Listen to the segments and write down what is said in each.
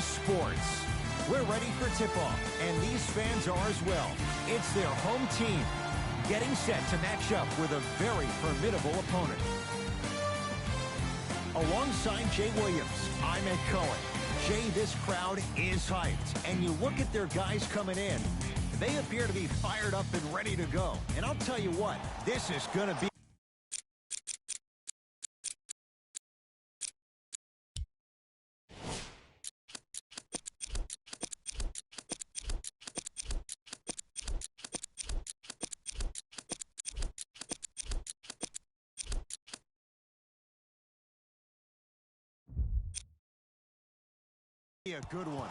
sports. We're ready for tip-off, and these fans are as well. It's their home team getting set to match up with a very formidable opponent. Alongside Jay Williams, I'm Ed Cohen. Jay, this crowd is hyped, and you look at their guys coming in, they appear to be fired up and ready to go. And I'll tell you what, this is going to be a good one.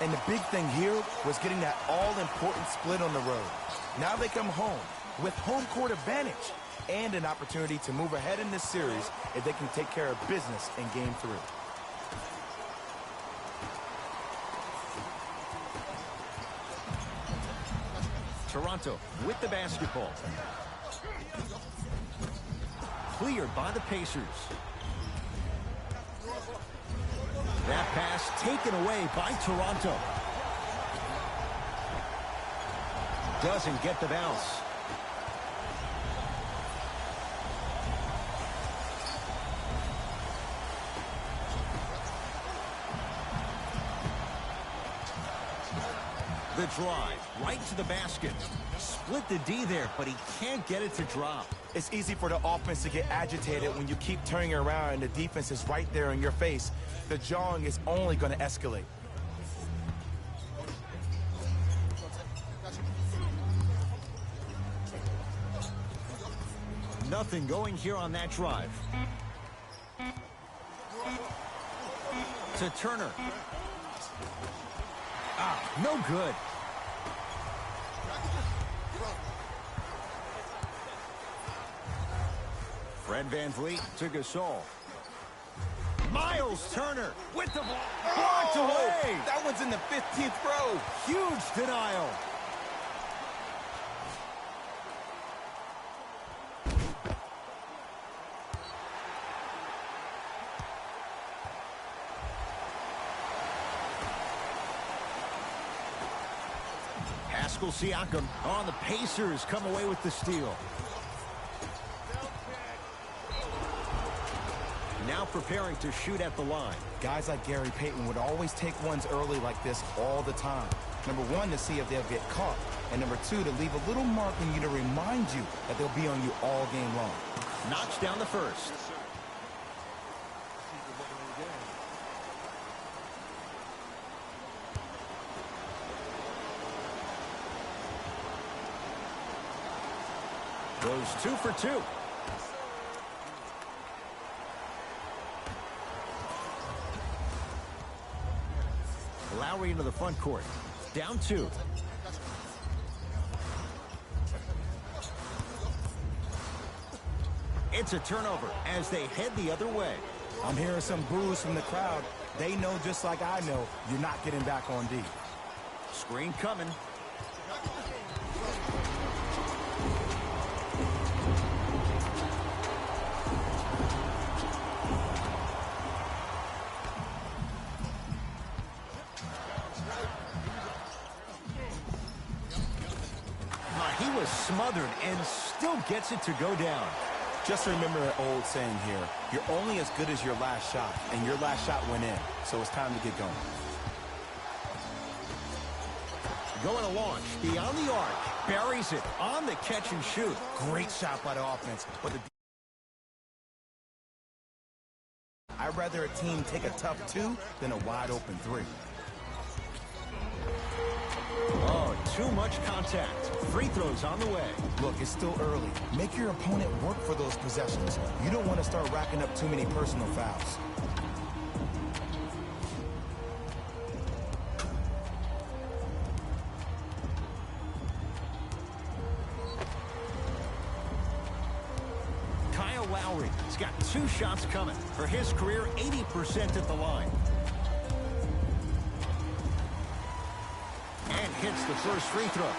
And the big thing here was getting that all-important split on the road. Now they come home with home court advantage and an opportunity to move ahead in this series if they can take care of business in Game 3. Toronto with the basketball. Cleared by the Pacers. That pass taken away by Toronto. Doesn't get the bounce. The drive right to the basket. Split the D there, but he can't get it to drop. It's easy for the offense to get agitated when you keep turning around and the defense is right there in your face. The jawing is only going to escalate. Nothing going here on that drive. To Turner. No good. Fred VanVleet to Gasol. Miles Turner with the ball. Blocked away. That one's in the 15th row. Huge denial. Pascal Siakam on the Pacers come away with the steal. Now preparing to shoot at the line. Guys like Gary Payton would always take ones early like this all the time. Number one, to see if they'll get caught. And number two, to leave a little mark in you to remind you that they'll be on you all game long. Knocks down the first. Goes 2 for 2. Lowry into the front court. Down 2. It's a turnover as they head the other way. I'm hearing some boos from the crowd. They know just like I know you're not getting back on D. Screen coming. He was smothered and still gets it to go down. Just remember an old saying here. You're only as good as your last shot, and your last shot went in. So it's time to get going. Going to launch beyond the arc. Buries it on the catch and shoot. Great shot by the offense. But I'd rather a team take a tough 2 than a wide open 3. Oh, too much contact. Free throws on the way. Look, it's still early. Make your opponent work for those possessions. You don't want to start racking up too many personal fouls. Kyle Lowry has got 2 shots coming. For his career, 80% at the line. And hits the first free throw.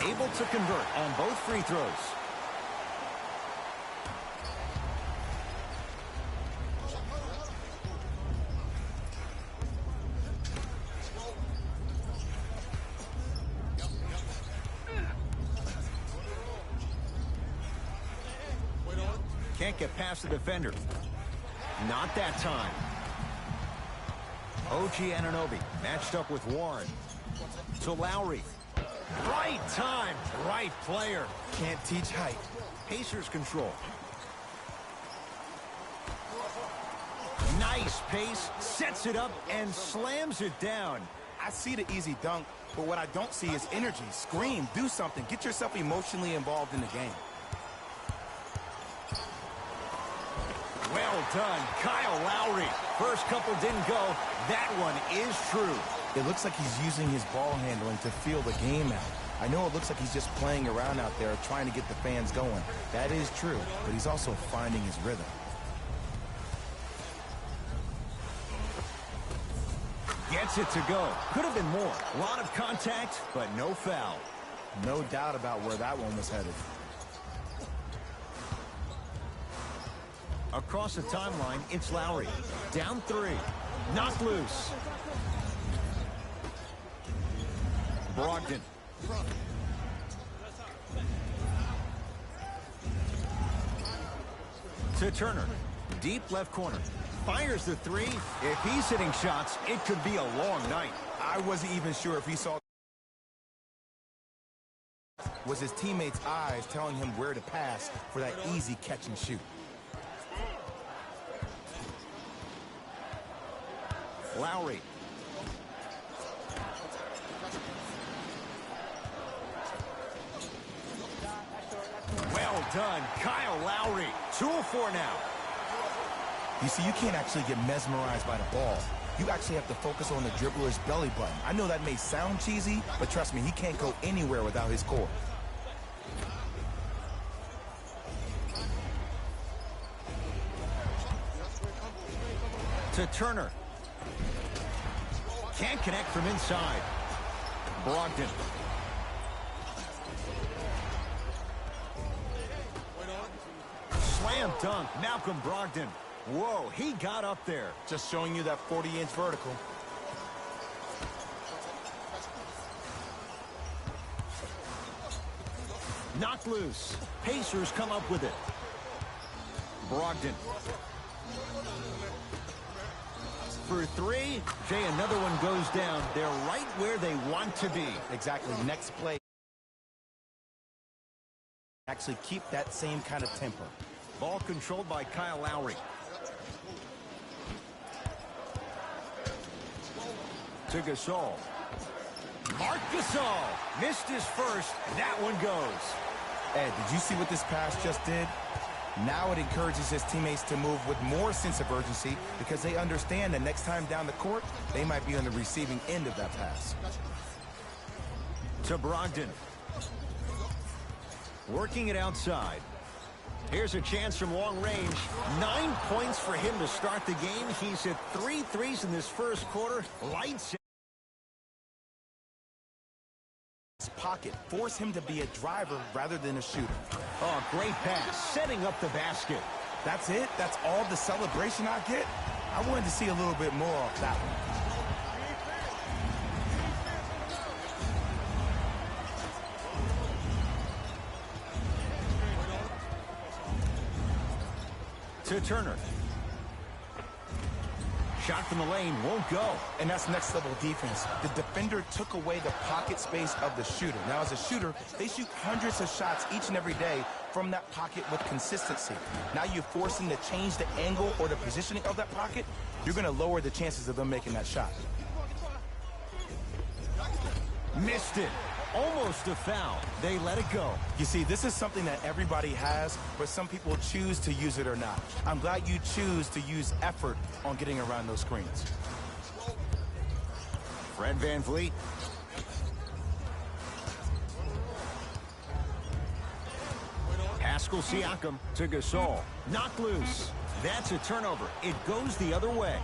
able to convert on both free throws. Can't get past the defender. Not that time. OG Anunoby matched up with Warren. To Lowry. Right time, right player. Can't teach height. Pacers control. Nice pace, sets it up and slams it down. I see the easy dunk, but what I don't see is energy. Scream, do something. Get yourself emotionally involved in the game. Well done, Kyle Lowry. First couple didn't go. That one is true. It looks like he's using his ball handling to feel the game out. I know it looks like he's just playing around out there trying to get the fans going. That is true, but he's also finding his rhythm. Gets it to go. Could have been more. A lot of contact, but no foul. No doubt about where that one was headed. Across the timeline, it's Lowry. Down 3. Knocked loose. Brogdon. To Turner. Deep left corner. Fires the 3. If he's hitting shots, it could be a long night. I wasn't even sure if he saw. Was his teammates' eyes telling him where to pass for that easy catch and shoot? Lowry. Well done, Kyle Lowry. 2 of 4 now. You see, you can't actually get mesmerized by the ball. You actually have to focus on the dribbler's belly button. I know that may sound cheesy, but trust me, he can't go anywhere without his core. To Turner. Can't connect from inside. Brogdon. Slam dunk, Malcolm Brogdon. Whoa, he got up there. Just showing you that 40-inch vertical. Knocked loose. Pacers come up with it. Brogdon. For 3. Jay, another one goes down. They're right where they want to be. Exactly. Next play. Actually keep that same kind of temper. Ball controlled by Kyle Lowry. To Gasol. Marc Gasol missed his first. That one goes. Ed, did you see what this pass just did? Now it encourages his teammates to move with more sense of urgency because they understand that next time down the court, they might be on the receiving end of that pass. To Brogdon. Working it outside. Here's a chance from long range. 9 points for him to start the game. He's hit 3 threes in this first quarter. Lights. Pocket. Force him to be a driver rather than a shooter. Oh, great pass. Setting up the basket. That's it? That's all the celebration I get? I wanted to see a little bit more of that one. To Turner. Shot from the lane won't go. And that's next level defense. The defender took away the pocket space of the shooter. Now as a shooter, they shoot hundreds of shots each and every day from that pocket with consistency. Now you force them to change the angle or the positioning of that pocket, you're going to lower the chances of them making that shot. Missed it. Almost a foul. They let it go. You see, this is something that everybody has, but some people choose to use it or not. I'm glad you choose to use effort on getting around those screens. Fred VanVleet. Pascal Siakam to Gasol. Knocked loose. That's a turnover. It goes the other way.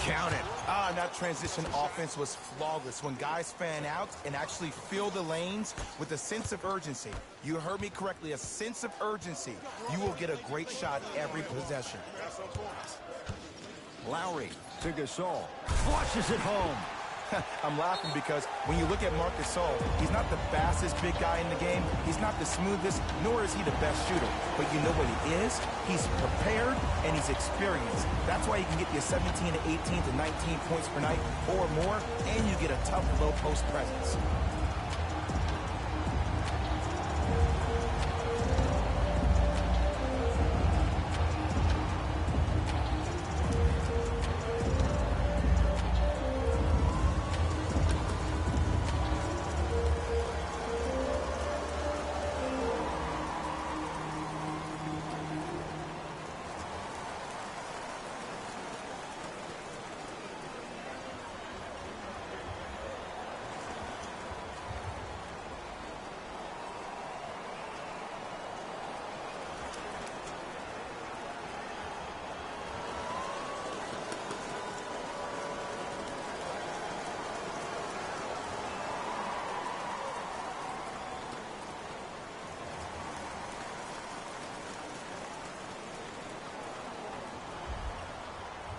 Count it. Oh, And that transition offense was flawless when guys fan out and actually fill the lanes with a sense of urgency. You heard me correctly, a sense of urgency. You will get a great shot every possession. Lowry to Gasol. Flushes it home. I'm laughing because when you look at Marc Gasol, he's not the fastest big guy in the game. He's not the smoothest, nor is he the best shooter. But you know what he is? He's prepared and he's experienced. That's why he can get you 17 to 18 to 19 points per night or more, and you get a tough low post presence.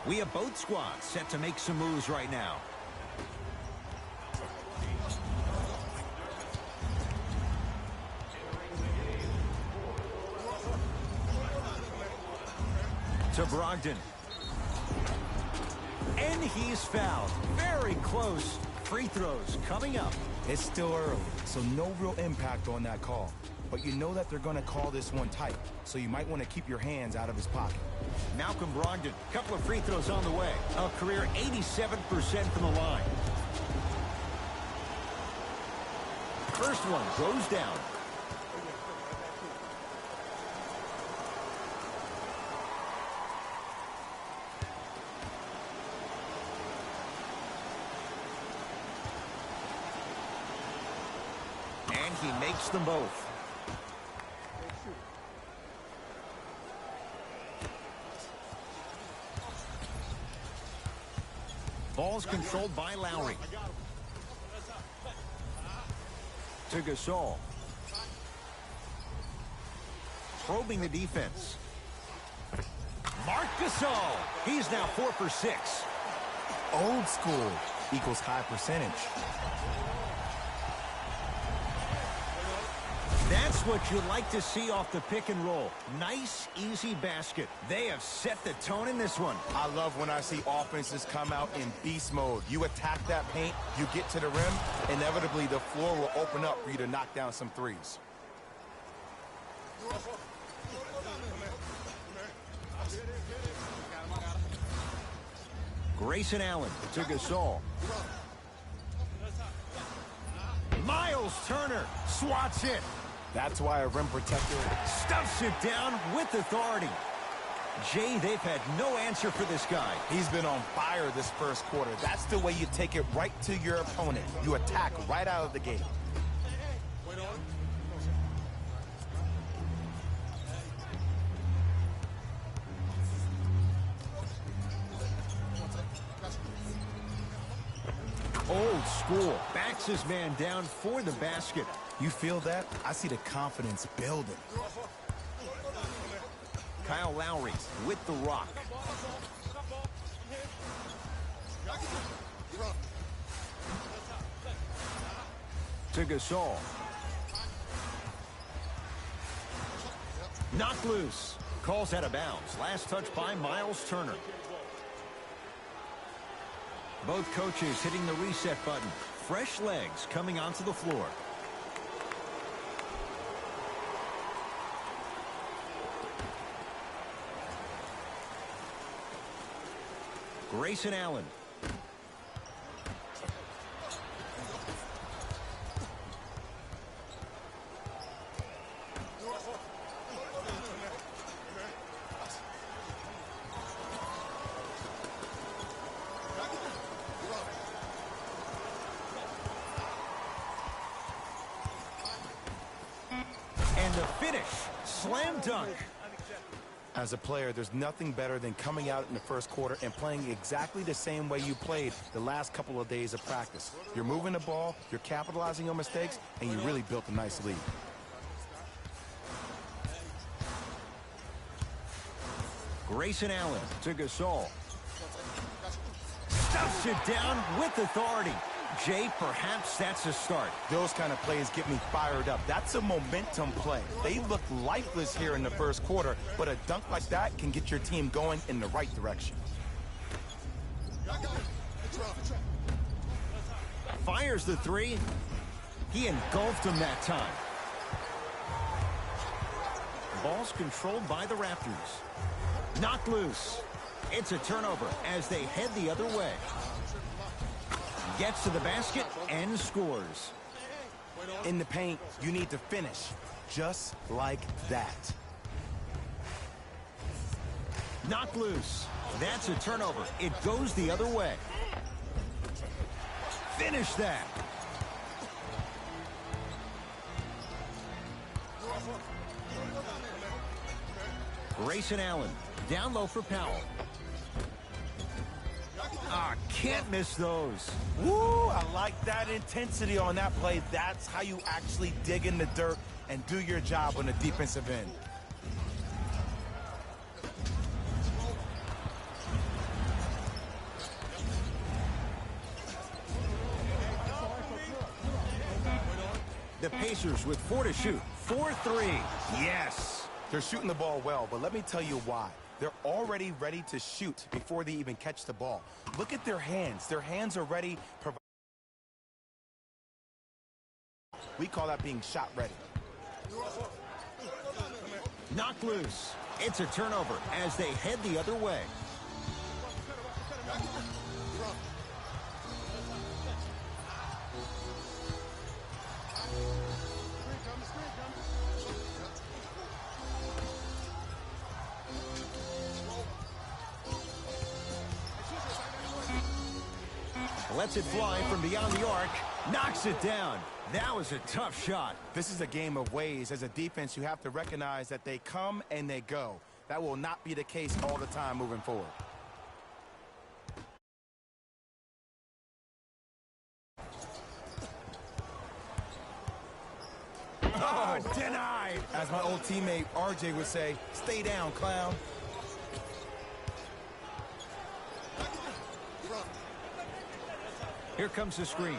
We have both squads set to make some moves right now. To Brogdon. And he's fouled. Very close. Free throws coming up. It's still early, so no real impact on that call. But you know that they're going to call this one tight, so you might want to keep your hands out of his pocket. Malcolm Brogdon, couple of free throws on the way. A career 87% from the line. First one goes down. And he makes them both. Ball's controlled by Lowry. To Gasol. Probing the defense. Marc Gasol. He's now 4 for 6. Old school equals high percentage. That's what you like to see off the pick and roll. Nice, easy basket. They have set the tone in this one. I love when I see offenses come out in beast mode. You attack that paint, you get to the rim, inevitably the floor will open up for you to knock down some threes. Grayson Allen to Gasol. Miles Turner swats it. That's why a rim protector Stuffs it down with authority. Jay, they've had no answer for this guy. He's been on fire this first quarter. That's the way you take it right to your opponent. You attack right out of the gate. Old school. Backs his man down for the basket. You feel that? I see the confidence building. Kyle Lowry with the rock. To Gasol. Knocked loose. Calls out of bounds. Last touch by Miles Turner. Both coaches hitting the reset button. Fresh legs coming onto the floor. Grayson Allen. And the finish, slam dunk. As a player, there's nothing better than coming out in the first quarter and playing exactly the same way you played the last couple of days of practice. You're moving the ball, you're capitalizing on mistakes, and you really built a nice lead. Grayson Allen to Gasol. Stuffs it down with authority. Jay, perhaps that's a start. Those kind of plays get me fired up. That's a momentum play. They looked lifeless here in the first quarter, but a dunk like that can get your team going in the right direction. Fires the three. He engulfed him that time. Ball's controlled by the Raptors. Knocked loose. It's a turnover as they head the other way. Gets to the basket and scores. In the paint, you need to finish just like that. Knocked loose. That's a turnover. It goes the other way. Finish that. Grayson Allen. Down low for Powell. Can't miss those. Woo, I like that intensity on that play. That's how you actually dig in the dirt and do your job on the defensive end. The Pacers with 4 to shoot. 4-3. Yes. They're shooting the ball well, but let me tell you why. They're already ready to shoot before they even catch the ball. Look at their hands. Their hands are ready. We call that being shot ready. Knocked loose. It's a turnover as they head the other way. Lets it fly from beyond the arc. Knocks it down. That was a tough shot. This is a game of ways. As a defense, you have to recognize that they come and they go. That will not be the case all the time moving forward. Oh, denied. As my old teammate RJ would say, stay down, clown. Here comes the screen.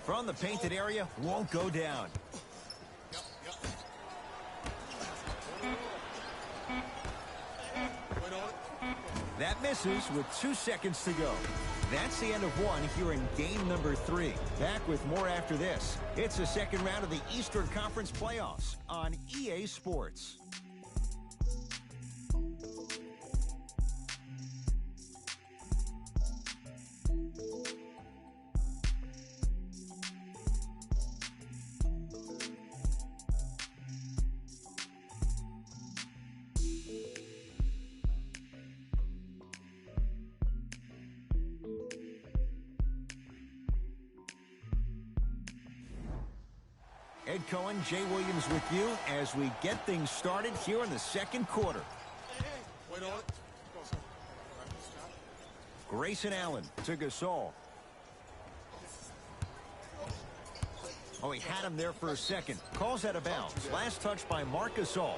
From the painted area, won't go down. That misses with 2 seconds to go. That's the end of one here in game number 3. Back with more after this. It's the second round of the Eastern Conference Playoffs on EA Sports. Ed Cohen, Jay Williams with you as we get things started here in the second quarter. Grayson Allen to Gasol. Oh, he had him there for a second. Calls out of bounds. Last touch by Marc Gasol.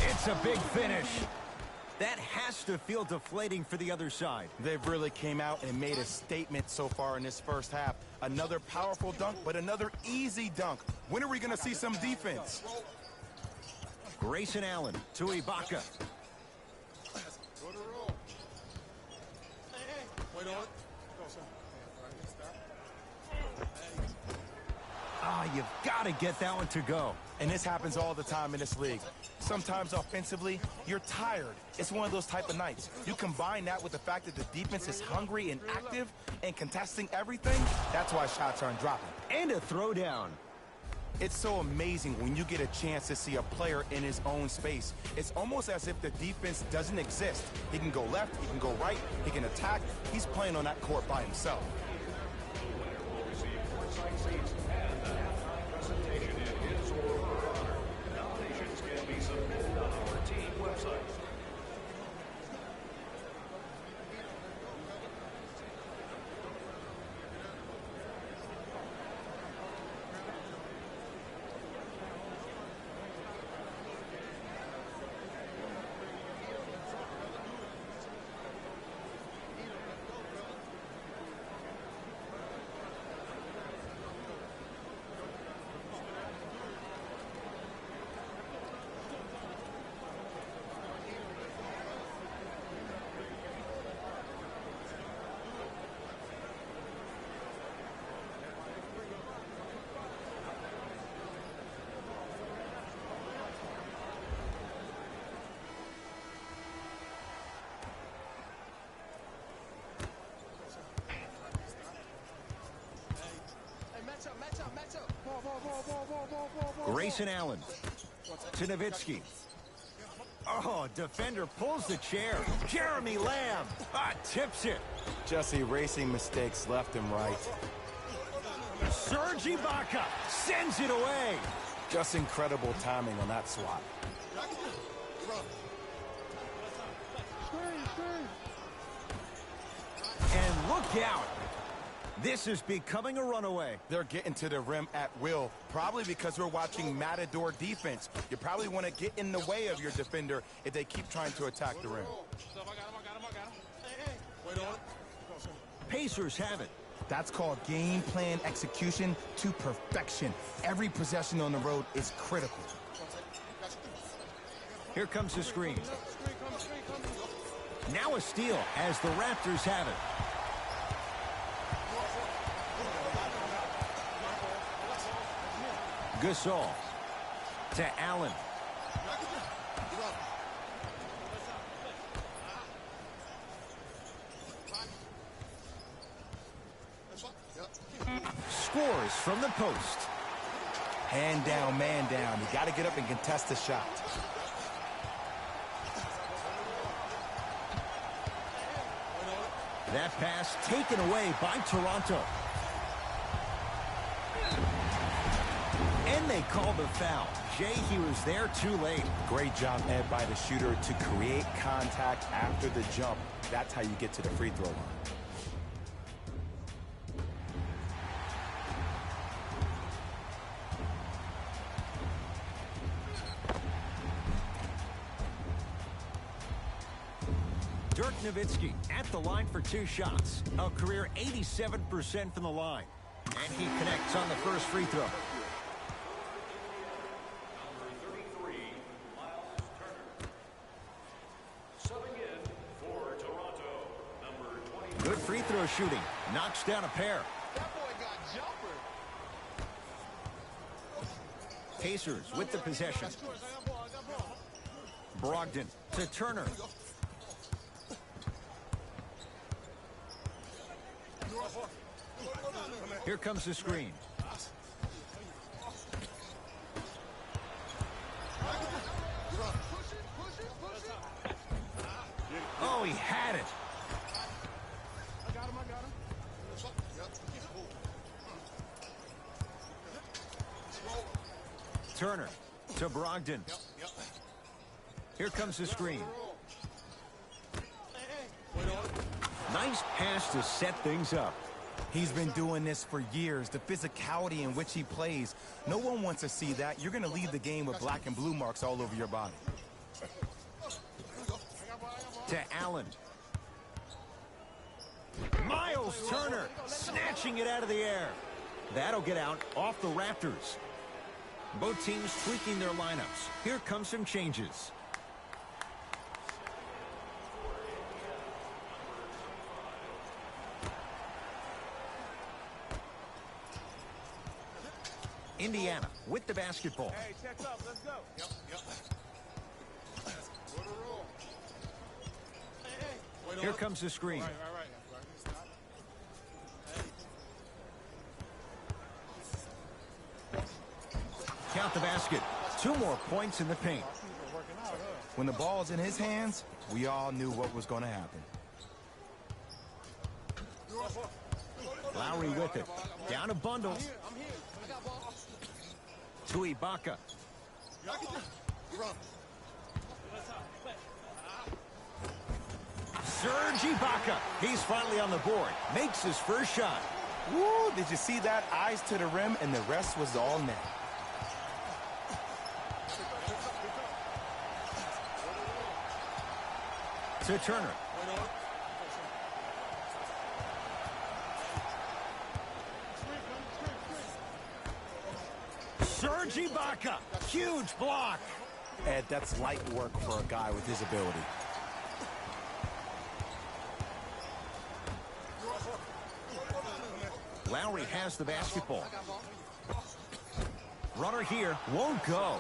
It's a big finish. That has to feel deflating for the other side. They've really came out and made a statement so far in this first half. Another powerful dunk, but another easy dunk. When are we going to see some defense? Grayson Allen to Ibaka. You've got to get that one to go. And this happens all the time in this league. Sometimes offensively, you're tired. It's one of those type of nights. You combine that with the fact that the defense is hungry and active and contesting everything, that's why shots aren't dropping. And a throwdown. It's so amazing when you get a chance to see a player in his own space. It's almost as if the defense doesn't exist. He can go left, he can go right, he can attack. He's playing on that court by himself. Nominations can be submitted on our team website. Grayson Allen to Nowitzki. Oh, defender pulls the chair. Jeremy Lamb tips it. Just erasing mistakes left and right. Serge Ibaka sends it away. Just incredible timing on that swat. And look out. This is becoming a runaway. They're getting to the rim at will, probably because we're watching Matador defense. You probably want to get in the way of your defender if they keep trying to attack the rim. Pacers have it. That's called game plan execution to perfection. Every possession on the road is critical. Here comes the screen. Now a steal as the Raptors have it. Gasol to Allen. Scores from the post. Hand down, man down. You got to get up and contest the shot. That pass taken away by Toronto. And they called the foul. Jay, he was there too late. Great job, Ed, by the shooter to create contact after the jump. That's how you get to the free throw line. Dirk Nowitzki at the line for 2 shots. A career 87% from the line. And he connects on the first free throw. Good free throw shooting. Knocks down a pair. That boy got jumper. Pacers with the possession. Brogdon to Turner. Here comes the screen. Oh, he had it. I got him. Turner to Brogdon. Here comes the screen. Nice pass to set things up. He's been doing this for years. The physicality in which he plays. No one wants to see that. You're going to leave the game with black and blue marks all over your body. To Allen. Miles Turner snatching it out of the air. That'll get out off the Raptors. Both teams tweaking their lineups. Here come some changes. Indiana with the basketball. Hey, check up. Let's go. Here comes the screen. Right. count the basket. 2 more points in the paint. When the ball's in his hands, we all knew what was going to happen. Lowry with it. Down a bundle. To Ibaka. Serge Ibaka. He's finally on the board. Makes his first shot. Woo! Did you see that? Eyes to the rim, and the rest was all net. To Turner. Serge Ibaka. Huge block. Ed, that's light work for a guy with his ability. Lowry has the basketball. Runner here won't go.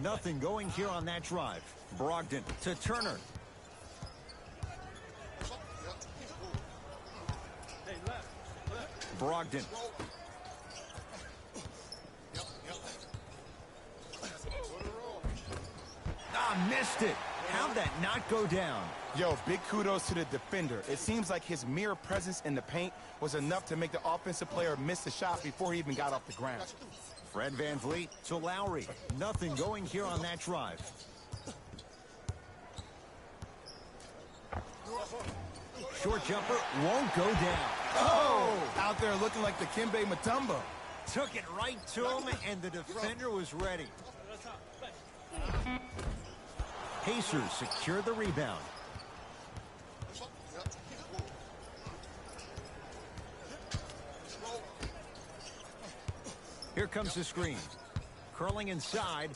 Nothing going here on that drive. Brogdon to Turner. Brogdon. Missed it. How'd that not go down? Yo, big kudos to the defender. It seems like his mere presence in the paint was enough to make the offensive player miss the shot before he even got off the ground. Fred VanVleet to Lowry. Nothing going here on that drive. Short jumper won't go down. Oh! Out there looking like the Kimbe Mutombo. Took it right to him, and the defender was ready. Pacers secure the rebound. Here comes the screen. Curling inside.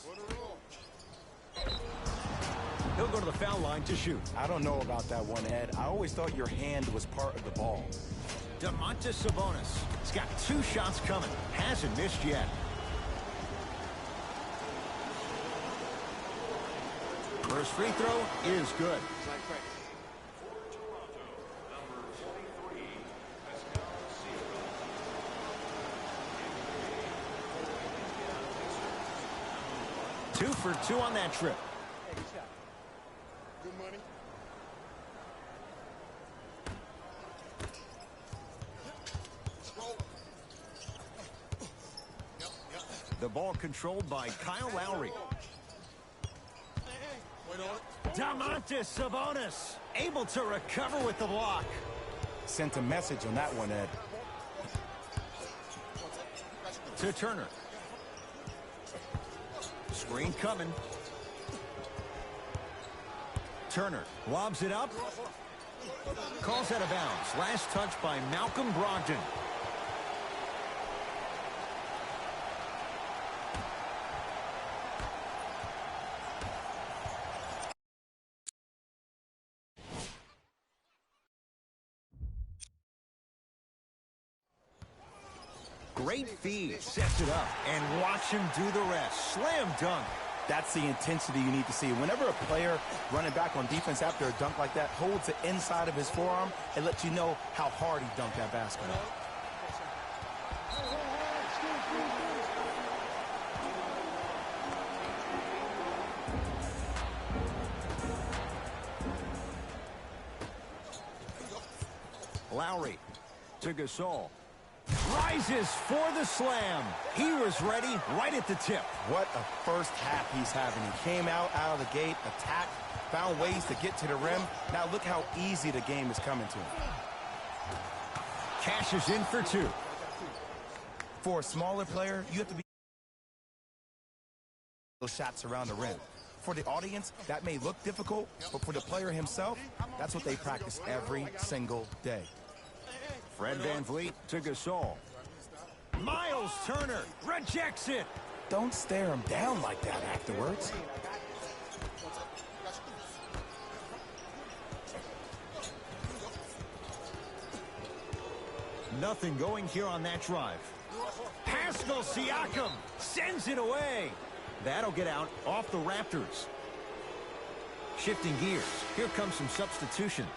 He'll go to the foul line to shoot. I don't know about that one, Ed. I always thought your hand was part of the ball. Domantas Sabonis. He's got 2 shots coming. Hasn't missed yet. First free throw is good. Two for 2 on that trip. Good money. The ball controlled by Kyle Lowry. Domantas Sabonis able to recover with the block. Sent a message on that one, Ed. To Turner. Screen coming. Turner lobs it up. Calls out of bounds. Last touch by Malcolm Brogdon. Great feed, sets it up, and watch him do the rest. Slam dunk. That's the intensity you need to see. Whenever a player running back on defense after a dunk like that holds the inside of his forearm, it lets you know how hard he dunked that basketball. Lowry to Gasol. Rises for the slam. He was ready right at the tip. What a first half he's having. He came out of the gate, attacked, found ways to get to the rim. Now look how easy the game is coming to him. Cashes in for 2. For a smaller player, you have to be those shots around the rim. For the audience, that may look difficult, but for the player himself, that's what they practice every single day. Fred VanVleet to Gasol. Miles Turner rejects it. Don't stare him down like that afterwards. Nothing going here on that drive. Pascal Siakam sends it away. That'll get out off the Raptors. Shifting gears. Here comes some substitutions.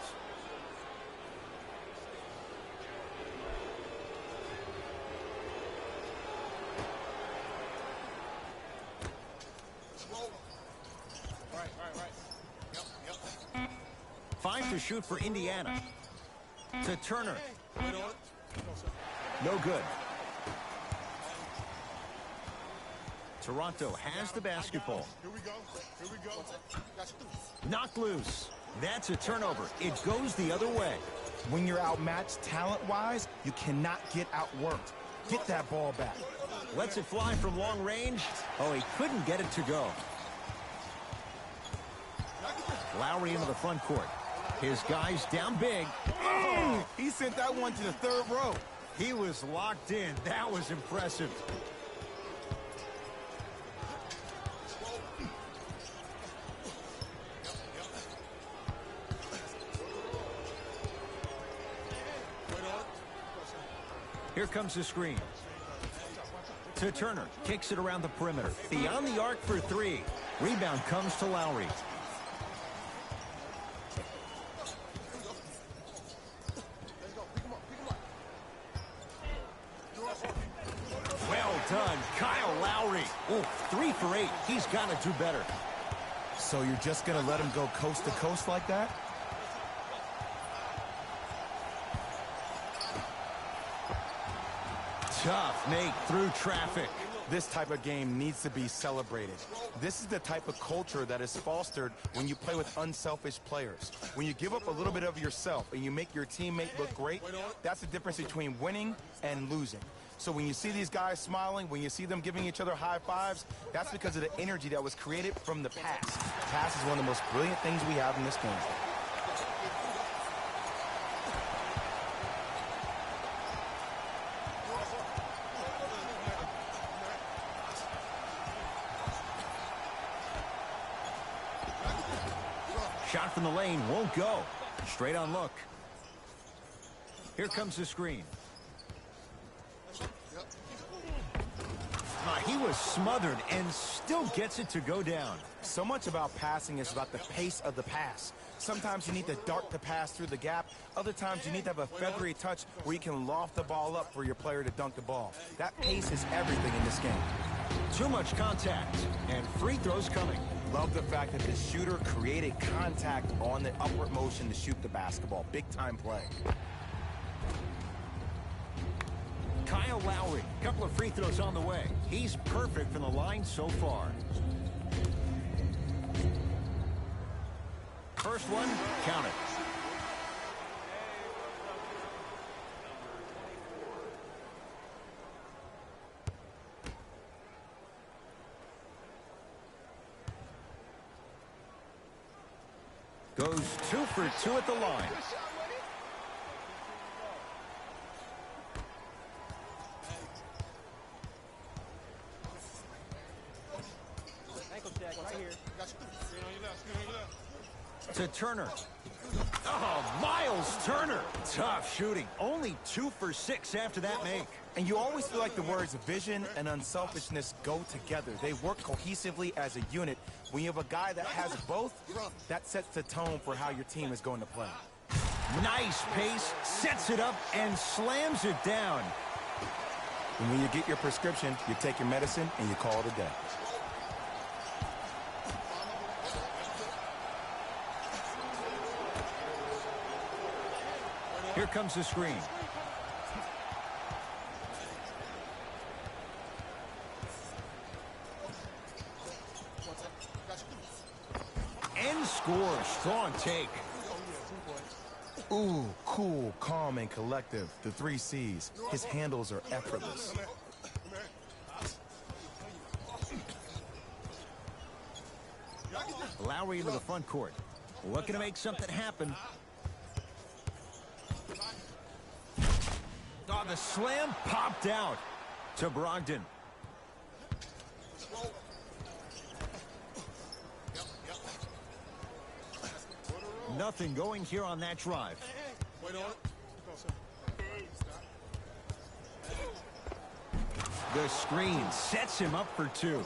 set to shoot for Indiana. To Turner. No good. Toronto has the basketball. Here we go. Here we go. Knocked loose. That's a turnover. It goes the other way. When you're outmatched talent-wise, you cannot get outworked. Get that ball back. Lets it fly from long range. Oh, he couldn't get it to go. Lowry into the front court. His guys down big. Oh, he sent that one to the third row. He was locked in. That was impressive. Here comes the screen. To Turner. Kicks it around the perimeter. Beyond the arc for three. Rebound comes to Lowry. Well done, Kyle Lowry. Oh, 3 for 8. He's got to do better. So you're just going to let him go coast to coast like that? Tough make through traffic. This type of game needs to be celebrated. This is the type of culture that is fostered when you play with unselfish players. When you give up a little bit of yourself and you make your teammate look great, that's the difference between winning and losing. So when you see these guys smiling, when you see them giving each other high fives, that's because of the energy that was created from the pass. Pass is one of the most brilliant things we have in this game. Shot from the lane won't go. Straight on look. Here comes the screen. He was smothered and still gets it to go down. So much about passing is about the pace of the pass. Sometimes you need to dart the pass through the gap. Other times you need to have a feathery touch where you can loft the ball up for your player to dunk the ball. That pace is everything in this game. Too much contact, and free throws coming. Love the fact that the shooter created contact on the upward motion to shoot the basketball. Big time play. Kyle Lowry, couple of free throws on the way. He's perfect from the line so far. First one, count it. Goes 2 for 2 at the line. To Turner. Oh, Miles Turner. Tough shooting. Only 2 for 6 after that make. And you always feel like the words vision and unselfishness go together. They work cohesively as a unit. When you have a guy that has both, that sets the tone for how your team is going to play. Nice pace, sets it up, and slams it down. And when you get your prescription, you take your medicine, and you call it a day. Here comes the screen. And scores. Strong take. Ooh, cool, calm, and collective. The 3 C's. His handles are effortless. Lowry into the front court. Looking to make something happen. Oh, the slam popped out to Brogdon. Nothing going here on that drive. The screen sets him up for 2.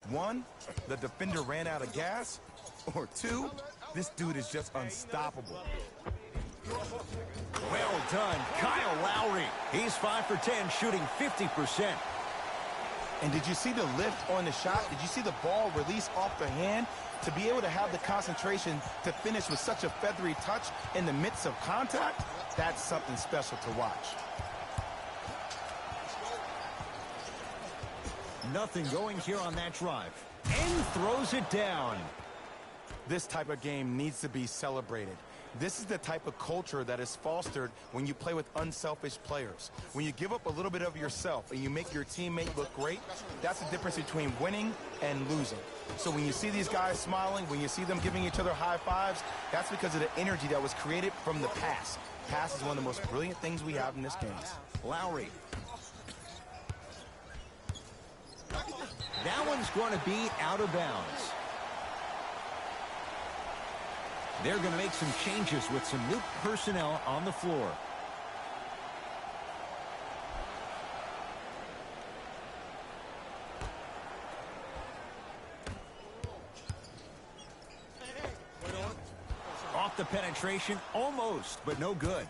1, the defender ran out of gas. Or 2, this dude is just unstoppable. Well done, Kyle Lowry. He's 5 for 10, shooting 50%. And did you see the lift on the shot? Did you see the ball release off the hand? To be able to have the concentration to finish with such a feathery touch in the midst of contact, that's something special to watch. Nothing going here on that drive. And throws it down. This type of game needs to be celebrated. This is the type of culture that is fostered when you play with unselfish players. When you give up a little bit of yourself and you make your teammate look great, that's the difference between winning and losing. So when you see these guys smiling, when you see them giving each other high fives, that's because of the energy that was created from the pass. Pass is one of the most brilliant things we have in this game. Lowry. That one's going to be out of bounds. They're going to make some changes with some new personnel on the floor. Off the penetration, almost, but no good.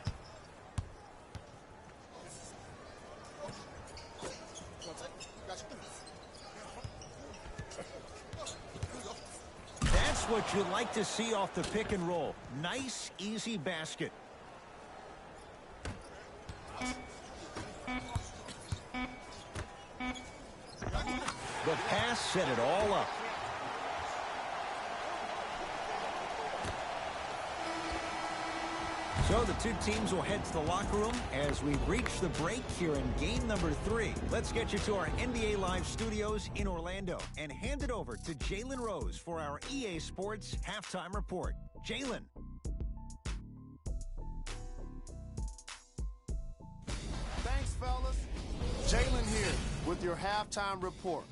That's what you like to see off the pick and roll. Nice, easy basket. The pass set it all up. So the two teams will head to the locker room as we reach the break here in game number 3. Let's get you to our NBA Live studios in Orlando and hand it over to Jalen Rose for our EA Sports halftime report. Jalen. Thanks, fellas. Jalen here with your halftime report.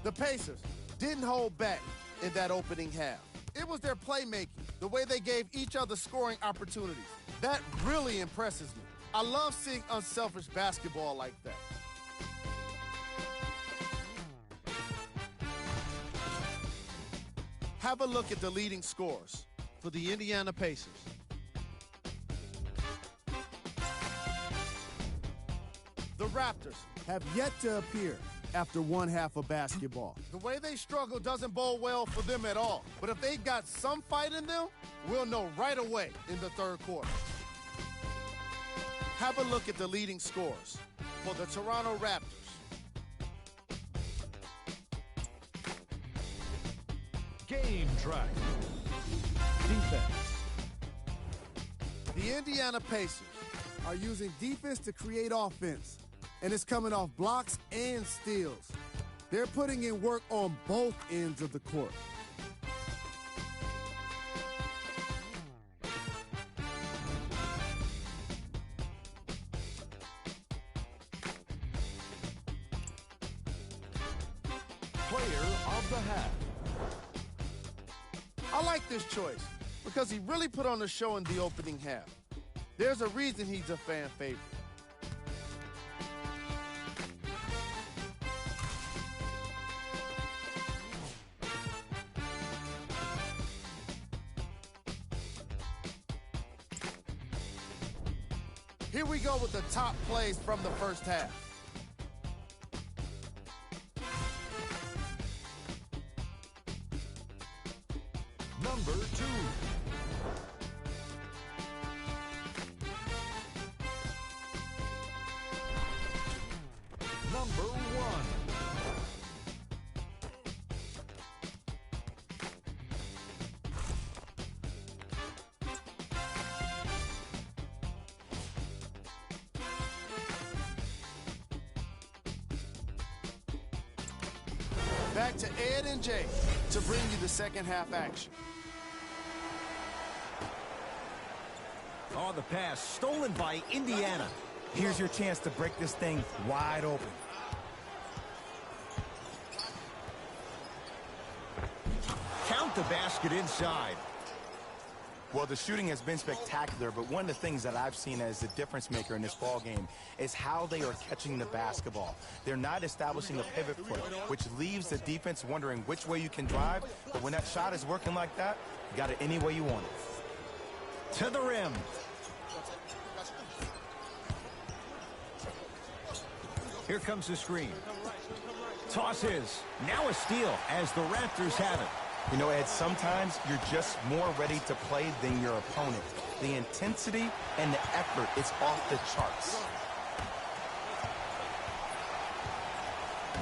The Pacers didn't hold back in that opening half. It was their playmaking, the way they gave each other scoring opportunities. That really impresses me. I love seeing unselfish basketball like that. Have a look at the leading scorers for the Indiana Pacers. The Raptors have yet to appear after one half of basketball. The way they struggle doesn't bode well for them at all. But if they've got some fight in them, we'll know right away in the third quarter. Have a look at the leading scorers for the Toronto Raptors. Game track. Defense. The Indiana Pacers are using defense to create offense, and it's coming off blocks and steals. They're putting in work on both ends of the court. Player of the half. I like this choice because he really put on a show in the opening half. There's a reason he's a fan favorite. Here we go with the top plays from the first half. Number 2. Number 1. Back to Ed and Jay to bring you the second half action. Oh, the pass stolen by Indiana. Here's your chance to break this thing wide open. Count the basket inside. Well, the shooting has been spectacular, but one of the things that I've seen as the difference maker in this ball game is how they are catching the basketball. They're not establishing a pivot foot, which leaves the defense wondering which way you can drive. But when that shot is working like that, you got it any way you want it. To the rim. Here comes the screen. Tosses. Now a steal as the Raptors have it. You know, Ed, sometimes you're just more ready to play than your opponent. The intensity and the effort is off the charts.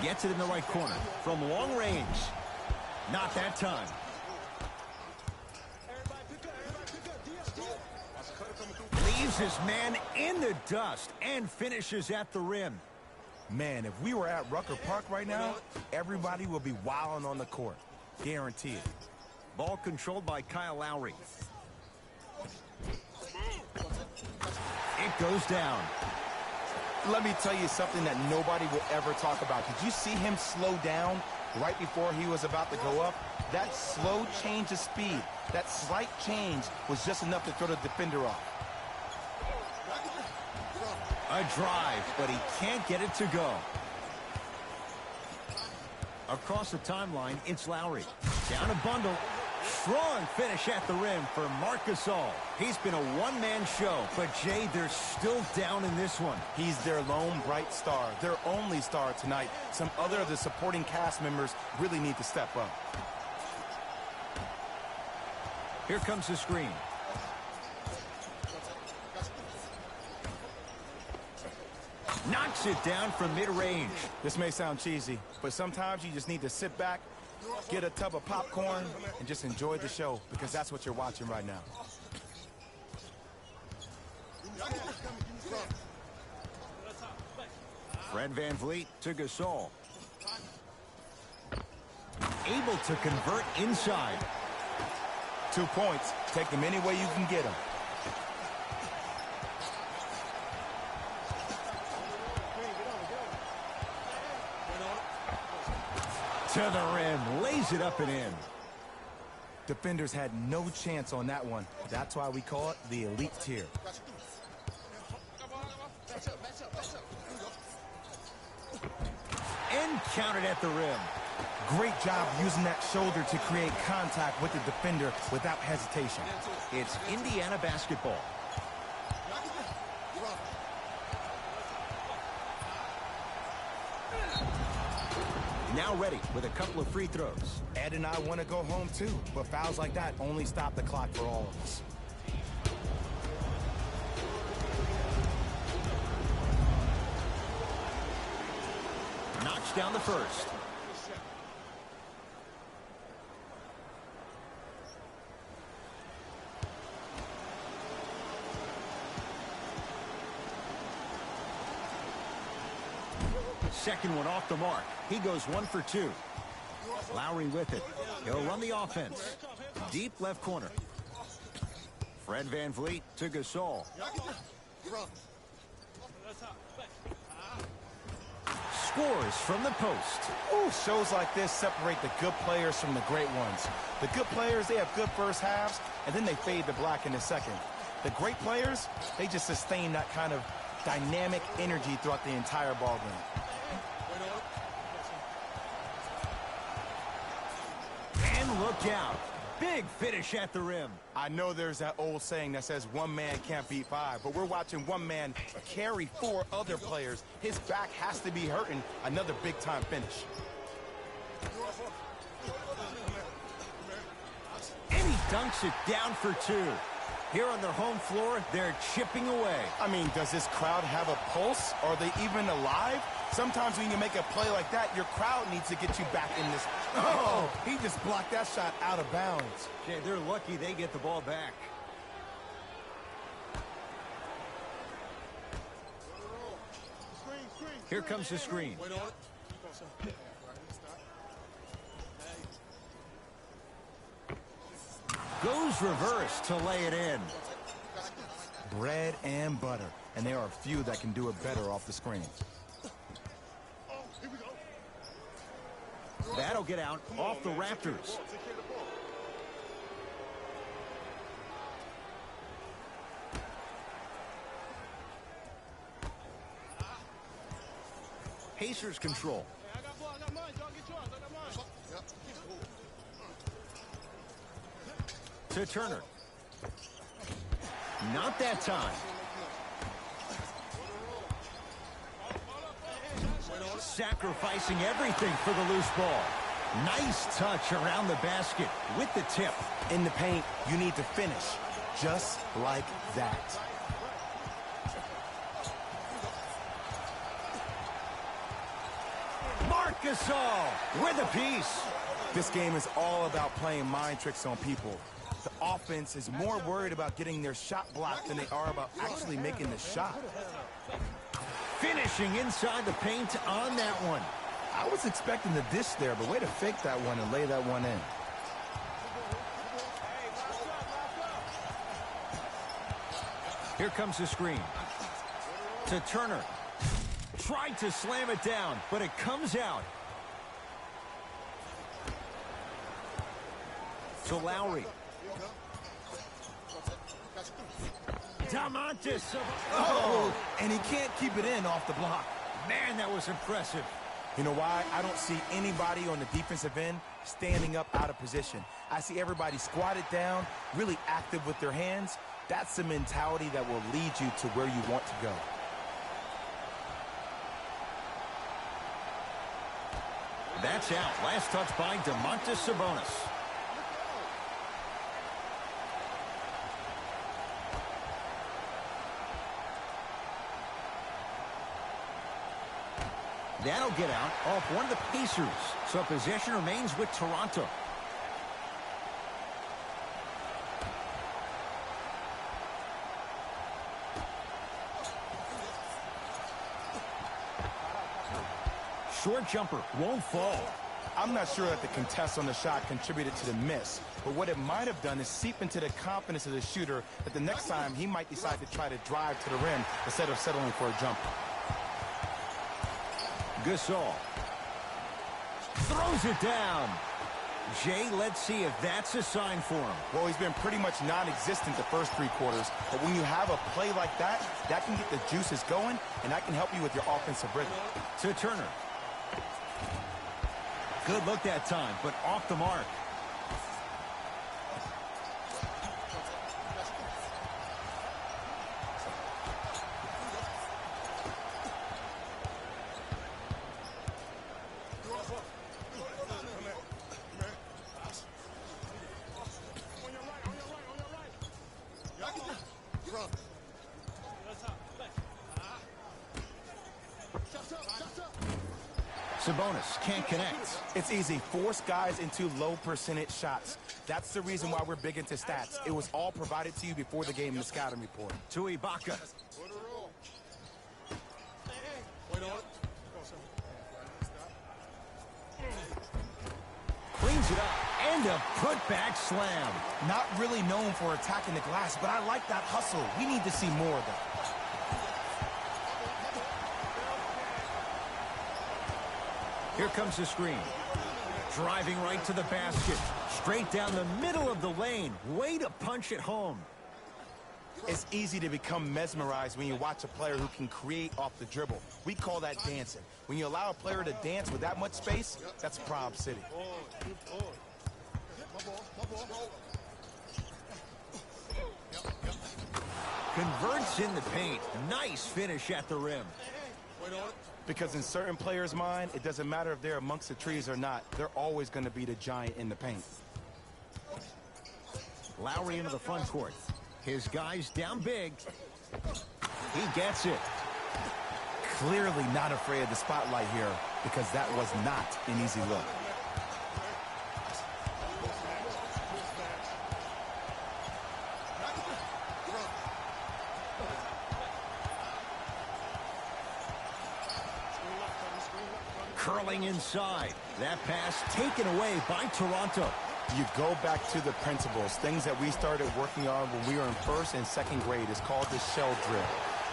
Gets it in the right corner from long range. Not that time. Leaves his man in the dust and finishes at the rim. Man, if we were at Rucker Park right now, everybody will be wilding on the court. Guaranteed. Ball controlled by Kyle Lowry. It goes down. Let me tell you something that nobody will ever talk about. Did you see him slow down right before he was about to go up? That slow change of speed, that slight change was just enough to throw the defender off. A drive, but he can't get it to go. Across the timeline, it's Lowry. Down a bundle. Strong finish at the rim for Marc Gasol. He's been a one-man show, but Jay, they're still down in this one. He's their lone bright star, their only star tonight. Some other of the supporting cast members really need to step up. Here comes the screen. Knocks it down from mid-range. This may sound cheesy, but sometimes you just need to sit back, get a tub of popcorn, and just enjoy the show, because that's what you're watching right now. Fred VanVleet to Gasol. Able to convert inside. 2 points. Take them any way you can get them. To the rim, lays it up and in. Defenders had no chance on that one. That's why we call it the elite tier. And counted at the rim. Great job using that shoulder to create contact with the defender without hesitation. It's Indiana basketball. Now ready with a couple of free throws. Ed and I want to go home too, but fouls like that only stop the clock for all of us. Knocks down the first. Second one off the mark. He goes 1 for 2. Lowry with it. He'll run the offense. Deep left corner. Fred VanVleet to Gasol. Scores from the post. Ooh, shows like this separate the good players from the great ones. The good players, they have good first halves, and then they fade to black in the second. The great players, they just sustain that kind of dynamic energy throughout the entire ball game. And look out. Big finish at the rim. I know there's that old saying that says one man can't beat five, but we're watching one man carry 4 other players. His back has to be hurting. Another big-time finish. And he dunks it down for 2. Here on their home floor, they're chipping away. I mean, does this crowd have a pulse? Are they even alive? Sometimes when you make a play like that, your crowd needs to get you back in this. Oh, he just blocked that shot out of bounds. Okay, they're lucky they get the ball back. Here comes the screen. Goes reverse to lay it in. Bread and butter. And there are few that can do it better off the screen. That'll get out off the Raptors. Pacers control. To Turner. Not that time. sacrificing everything for the loose ball. Nice touch around the basket with the tip. In the paint, you need to finish just like that. Gasol with a piece. This game is all about playing mind tricks on people. The offense is more worried about getting their shot blocked than they are about actually making the shot. Finishing inside the paint on that one. I was expecting the dish there, but way to fake that one and lay that one in. Here comes the screen. To Turner. Tried to slam it down, but it comes out. To Lowry. Oh, and he can't keep it in off the block. Man, that was impressive. You know why? I don't see anybody on the defensive end standing up out of position. I see everybody squatted down, really active with their hands. That's the mentality that will lead you to where you want to go. That's out. Last touch by Sabonis. That'll get out off one of the Pacers. So possession remains with Toronto. Short jumper won't fall. I'm not sure that the contest on the shot contributed to the miss, but what it might have done is seep into the confidence of the shooter that the next time he might decide to try to drive to the rim instead of settling for a jumper. Gasol throws it down. Jay, let's see if that's a sign for him. Well, he's been pretty much non-existent the first 3 quarters, but when you have a play like that, that can get the juices going, and that can help you with your offensive rhythm. To Turner. Good look that time, but off the mark. Sabonis can't connect. It's easy. Force guys into low percentage shots. That's the reason why we're big into stats. It was all provided to you before the game in the scouting report. To Ibaka. Cleans it up. And a putback slam. Not really known for attacking the glass, but I like that hustle. We need to see more of that. Here comes the screen. Driving right to the basket. Straight down the middle of the lane. Way to punch it home. It's easy to become mesmerized when you watch a player who can create off the dribble. We call that dancing. When you allow a player to dance with that much space, that's Prob City. Converts in the paint. Nice finish at the rim. Because in certain players' mind, it doesn't matter if they're amongst the trees or not. They're always going to be the giant in the paint. Lowry into the front court. His guys down big. He gets it. Clearly not afraid of the spotlight here because that was not an easy look. Curling inside. That pass taken away by Toronto. You go back to the principles, things that we started working on when we were in first and second grade. It's called the shell drill.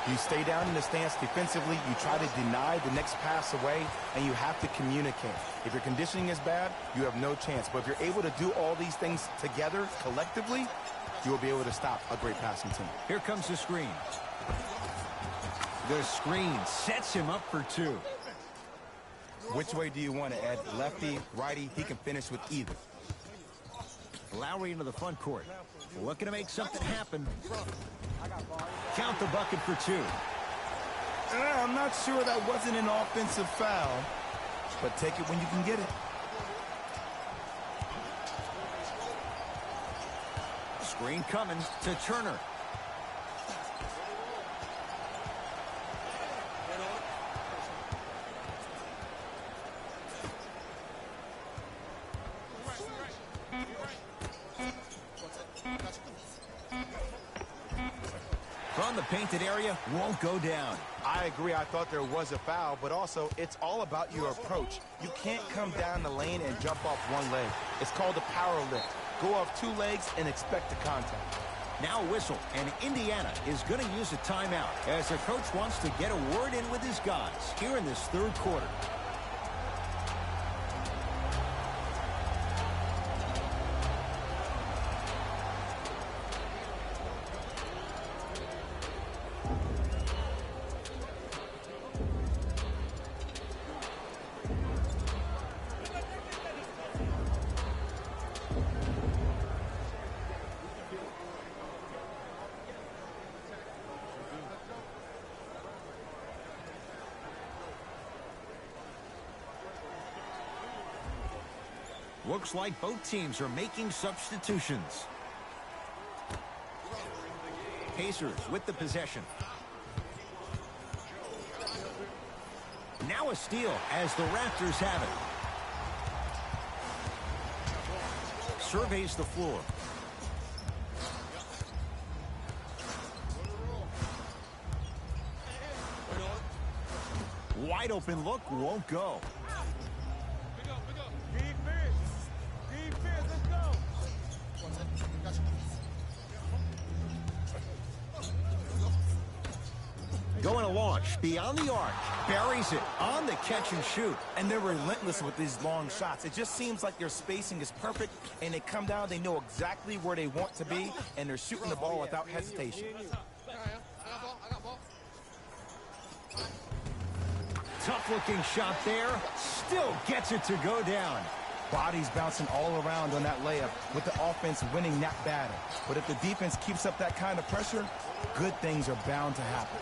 You stay down in the stance defensively, you try to deny the next pass away, and you have to communicate. If your conditioning is bad, you have no chance. But if you're able to do all these things together, collectively, you will be able to stop a great passing team. Here comes the screen. The screen sets him up for two. Which way do you want to, Ed? Lefty, righty? He can finish with either. Lowry into the front court. Looking to make something happen. Count the bucket for two. I'm not sure that wasn't an offensive foul, but take it when you can get it. Screen coming to Turner. From the painted area, won't go down. I agree. I thought there was a foul, but also it's all about your approach. You can't come down the lane and jump off one leg. It's called a power lift. Go off two legs and expect the contact. Now a whistle, and Indiana is going to use a timeout as their coach wants to get a word in with his guys here in this third quarter. Looks like both teams are making substitutions. Pacers with the possession. Now a steal as the Raptors have it. Surveys the floor. Wide open look, won't go. Going to launch beyond the arc. Buries it on the catch and shoot. And they're relentless with these long shots. It just seems like their spacing is perfect, and they come down, they know exactly where they want to be, and they're shooting the ball without hesitation. Tough-looking shot there. Still gets it to go down. Bodies bouncing all around on that layup with the offense winning that battle. But if the defense keeps up that kind of pressure, good things are bound to happen.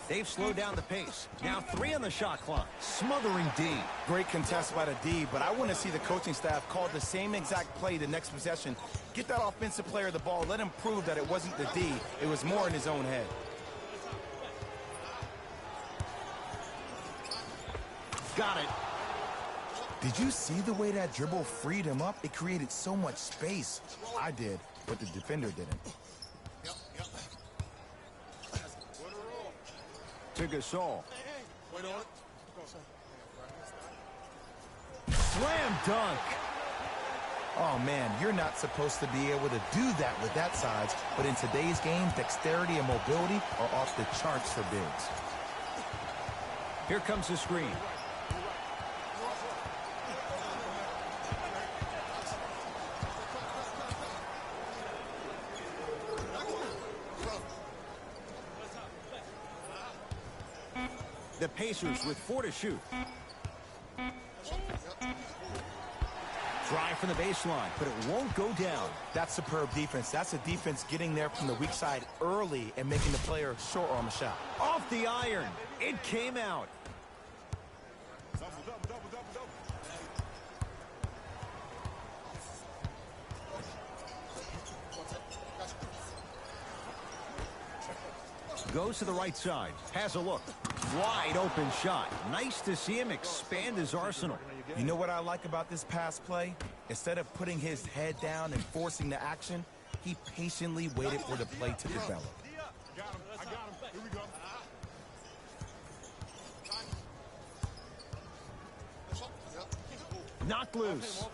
They've slowed down the pace. Now 3 on the shot clock. Smothering D. Great contest by the D, but I want to see the coaching staff call the same exact play the next possession. Get that offensive player the ball. Let him prove that it wasn't the D. It was more in his own head. Got it. Did you see the way that dribble freed him up? It created so much space. I did, but the defender didn't. To Gasol. Slam dunk. Oh, man, you're not supposed to be able to do that with that size, but in today's game, dexterity and mobility are off the charts for bigs. Here comes the screen. The Pacers with 4 to shoot. Try from the baseline, but it won't go down. That's superb defense. That's a defense getting there from the weak side early and making the player short on the shot. Off the iron. It came out. Goes to the right side. Has a look. Wide open shot. Nice to see him expand his arsenal. You know what I like about this pass play? Instead of putting his head down and forcing the action, he patiently waited for the play to develop. I got him. Here we go. Knocked loose.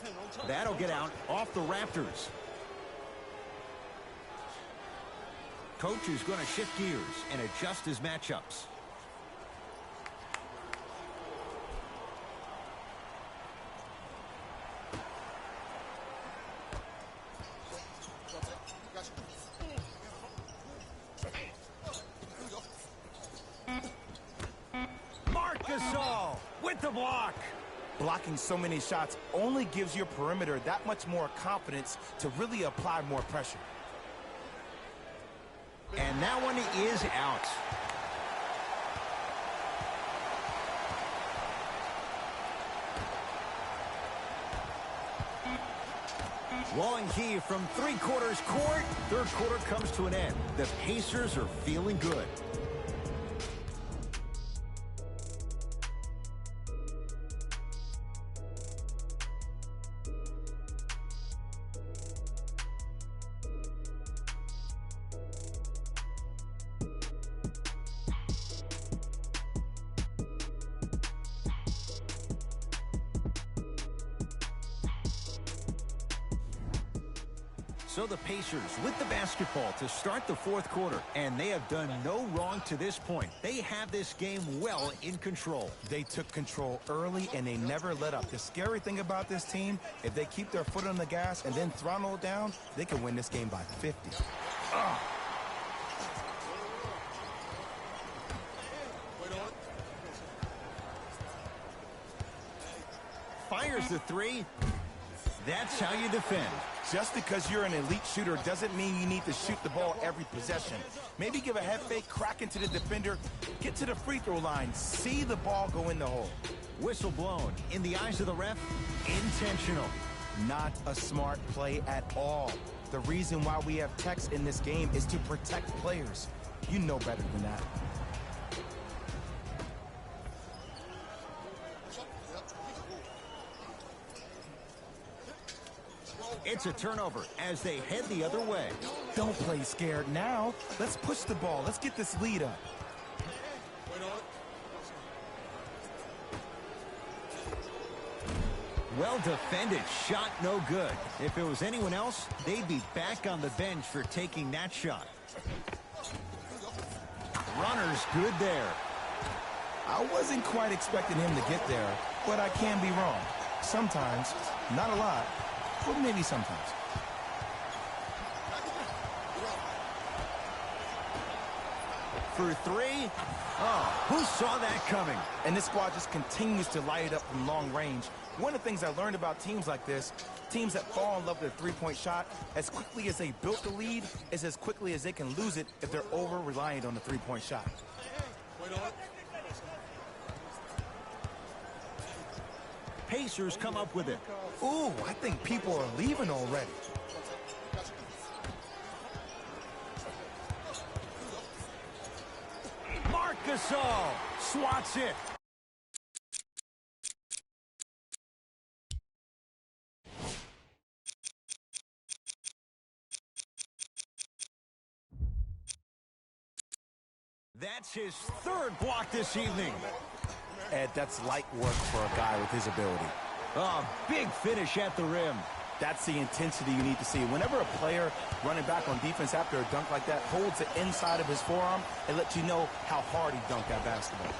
That'll get out off the Raptors. Coach is going to shift gears and adjust his matchups. Gasol. with the block. Blocking so many shots only gives your perimeter that much more confidence to really apply more pressure. And that one is out. Long key from three-quarters court. Third quarter comes to an end. The Pacers are feeling good. So the Pacers with the basketball to start the fourth quarter, and they have done no wrong to this point. They have this game well in control. They took control early, and they never let up. The scary thing about this team, if they keep their foot on the gas and then throttle it down, they can win this game by 50. Fires the three. That's how you defend. Just because you're an elite shooter doesn't mean you need to shoot the ball every possession. Maybe give a head fake, crack into the defender, get to the free throw line, see the ball go in the hole. Whistle blown. In the eyes of the ref, intentional. Not a smart play at all. The reason why we have techs in this game is to protect players. You know better than that. It's a turnover as they head the other way. Don't play scared now. Let's push the ball. Let's get this lead up. Well defended. Shot no good. If it was anyone else, they'd be back on the bench for taking that shot. Runner's good there. I wasn't quite expecting him to get there, but I can be wrong. Sometimes, not a lot, but maybe sometimes. For three. Oh, who saw that coming? And this squad just continues to light it up from long range. One of the things I learned about teams like this, teams that fall in love with their three-point shot, as quickly as they built the lead, is as quickly as they can lose it if they're over-reliant on the three-point shot. Pacers come up with it. Ooh, I think people are leaving already. Marc Gasol swats it. That's his third block this evening. Ed, that's light work for a guy with his ability. Oh, big finish at the rim. That's the intensity you need to see. Whenever a player running back on defense after a dunk like that holds the inside of his forearm, it lets you know how hard he dunked that basketball.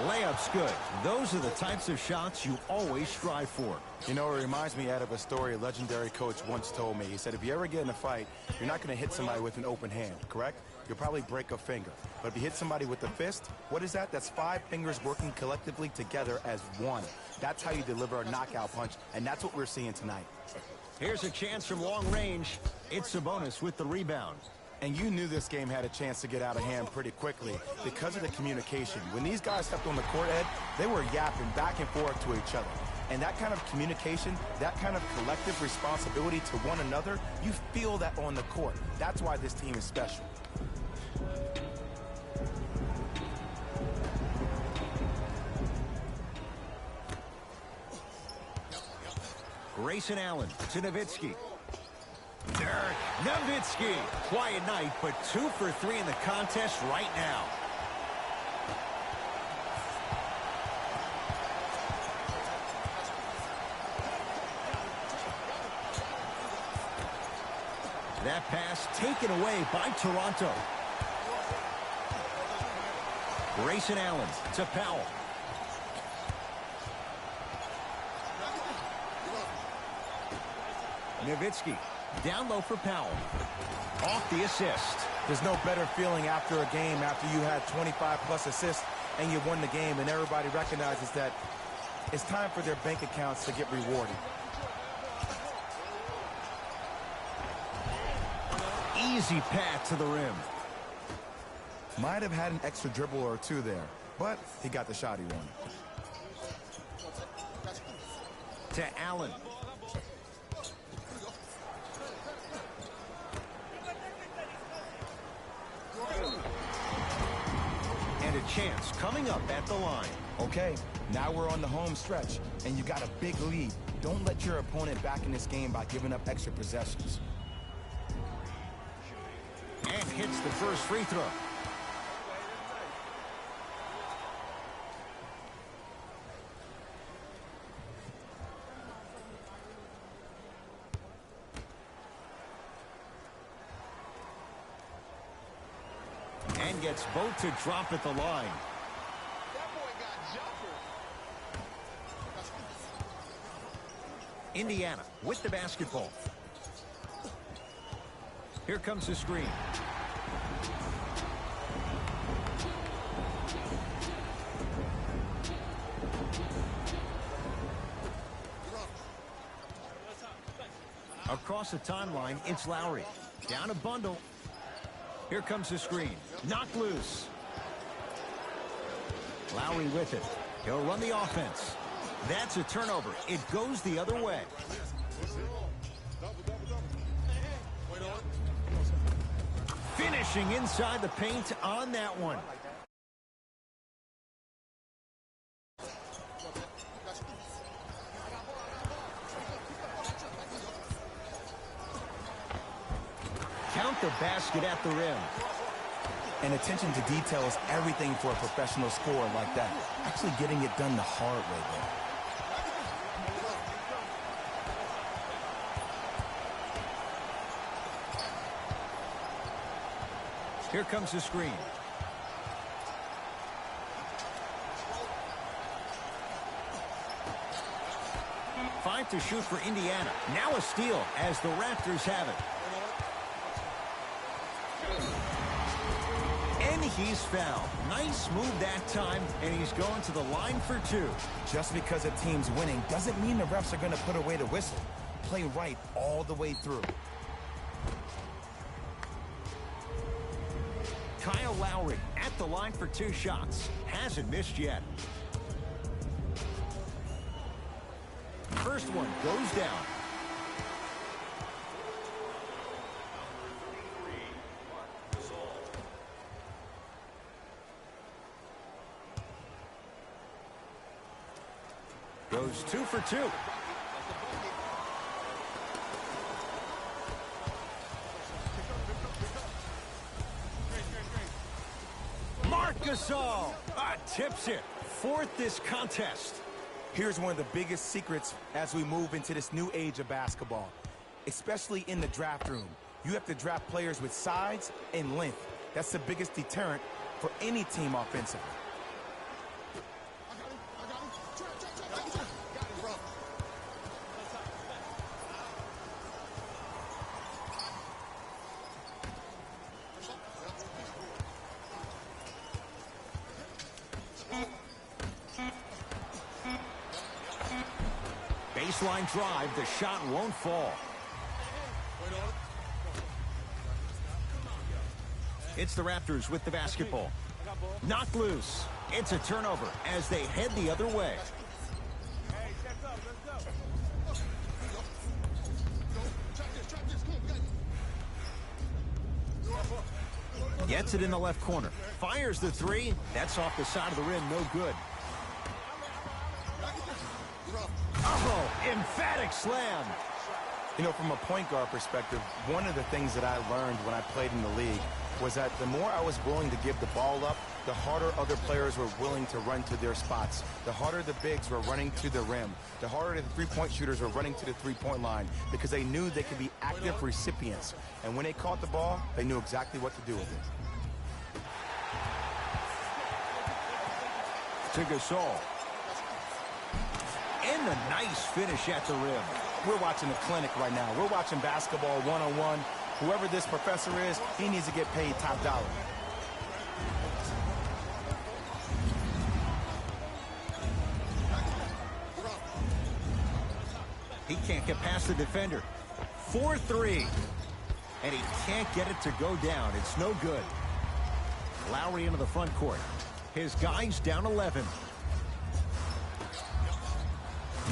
Layup's good. Those are the types of shots you always strive for. You know, it reminds me of a story a legendary coach once told me. He said, if you ever get in a fight, you're not going to hit somebody with an open hand, correct? You'll probably break a finger. But if you hit somebody with a fist, what is that? That's 5 fingers working collectively together as one. That's how you deliver a knockout punch, and that's what we're seeing tonight. Here's a chance from long range. It's Sabonis with the rebound. And you knew this game had a chance to get out of hand pretty quickly because of the communication. When these guys stepped on the court, Ed, they were yapping back and forth to each other. And that kind of communication, that kind of collective responsibility to one another, you feel that on the court. That's why this team is special. Grayson Allen to Nowitzki. Dirk Nowitzki. Quiet night, but 2 for 3 in the contest right now. That pass taken away by Toronto. Grayson Allen to Powell. Nowitzki down low for Powell. Off the assist. There's no better feeling after a game after you had 25-plus assists and you won the game, and everybody recognizes that it's time for their bank accounts to get rewarded. Easy path to the rim. Might have had an extra dribble or two there, but he got the shot he wanted. To Allen. And a chance coming up at the line. Okay, now we're on the home stretch, and you got a big lead. Don't let your opponent back in this game by giving up extra possessions. And hits the first free throw. And gets both to drop at the line. That boy got jumper. Indiana with the basketball. Here comes the screen. Across the timeline, it's Lowry. Down a bundle. Here comes the screen. Knocked loose. Lowry with it. He'll run the offense. That's a turnover. It goes the other way. Finishing inside the paint on that one. Count the basket at the rim. And attention to detail is everything for a professional scorer like that. Actually getting it done the hard way there. Here comes the screen. Five to shoot for Indiana. Now a steal as the Raptors have it. And he's fouled. Nice move that time, and he's going to the line for two. Just because a team's winning doesn't mean the refs are going to put away the whistle. Play right all the way through. Kyle Lowry at the line for two shots. Hasn't missed yet. First one goes down. Goes 2 for 2. Gasol tips it. Fourth this contest. Here's one of the biggest secrets as we move into this new age of basketball, especially in the draft room. You have to draft players with size and length. That's the biggest deterrent for any team offensively. Baseline drive, the shot won't fall. It's the Raptors with the basketball. Knocked loose. It's a turnover as they head the other way. Gets it in the left corner. Fires the three. That's off the side of the rim. No good. Oh, emphatic slam. You know, from a point guard perspective, one of the things that I learned when I played in the league was that the more I was willing to give the ball up, the harder other players were willing to run to their spots. The harder the bigs were running to the rim. The harder the three-point shooters were running to the three-point line because they knew they could be active recipients. And when they caught the ball, they knew exactly what to do with it. To Gasol. And a nice finish at the rim. We're watching a clinic right now. We're watching basketball one-on-one. Whoever this professor is, he needs to get paid top dollar. He can't get past the defender. 4-3. And he can't get it to go down. It's no good. Lowry into the front court. His guy's down 11.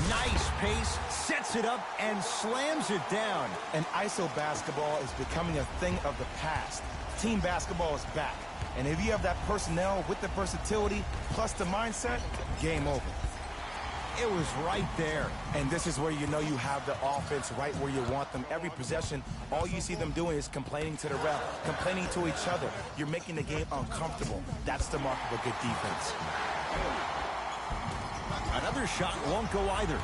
Nice pace, sets it up, and slams it down. And ISO basketball is becoming a thing of the past. Team basketball is back. And if you have that personnel with the versatility plus the mindset, game over. It was right there. And this is where you know you have the offense right where you want them. Every possession, all you see them doing is complaining to the ref, complaining to each other. You're making the game uncomfortable. That's the mark of a good defense. Another shot won't go either.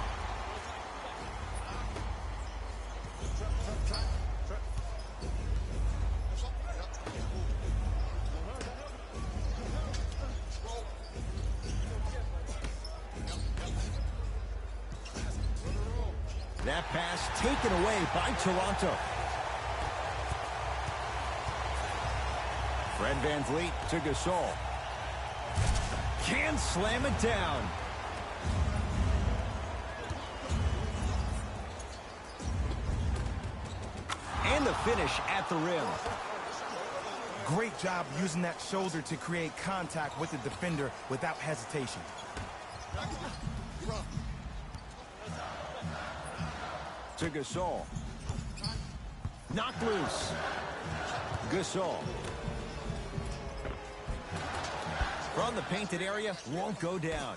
That pass taken away by Toronto. Fred VanVleet to Gasol. Can't slam it down. And the finish at the rim. Great job using that shoulder to create contact with the defender without hesitation. To Gasol. Knocked loose. Gasol. From the painted area, won't go down.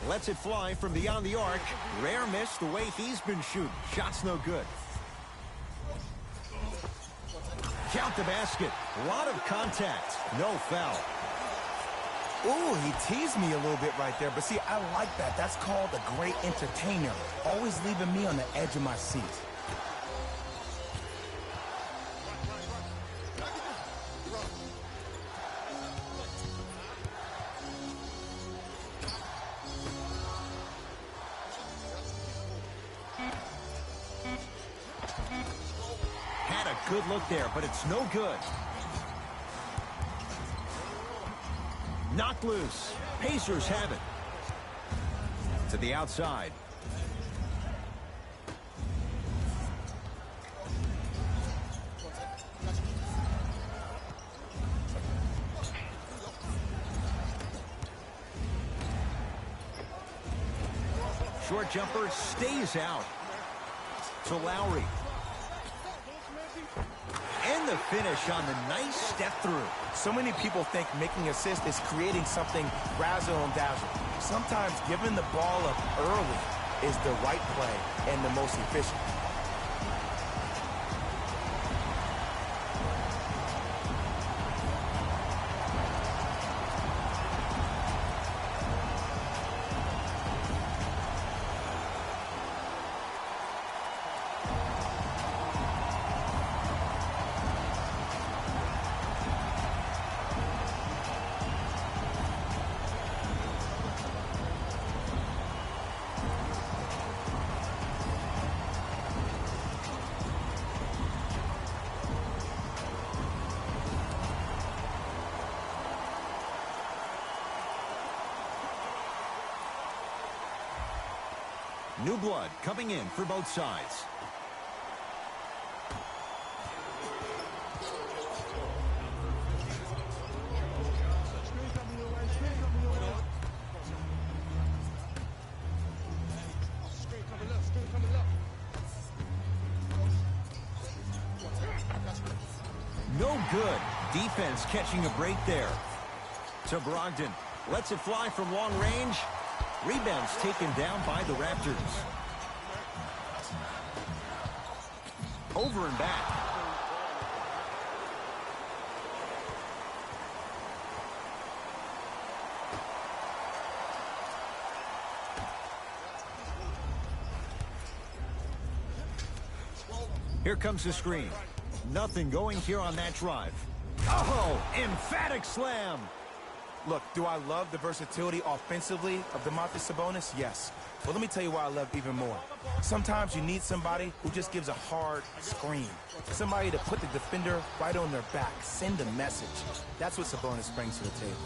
Lets it fly from beyond the arc. Rare miss the way he's been shooting. Shot's no good. Count the basket. A lot of contact. No foul. Ooh, he teased me a little bit right there. But see, I like that. That's called a great entertainer. Always leaving me on the edge of my seat. Had a good look there, but it's no good. Knocked loose. Pacers have it. To the outside. Short jumper stays out. To Lowry. And the finish on the nice step through. So many people think making assists is creating something razzle and dazzle. Sometimes giving the ball up early is the right play and the most efficient. New blood coming in for both sides. No good. Defense catching a break there. To Brogdon. Lets it fly from long range. Rebounds taken down by the Raptors. Over and back. Here comes the screen. Nothing going here on that drive. Oh, emphatic slam. Look, do I love the versatility offensively of Domantas Sabonis? Yes. But let me tell you why I love even more. Sometimes you need somebody who just gives a hard screen. Somebody to put the defender right on their back. Send a message. That's what Sabonis brings to the table.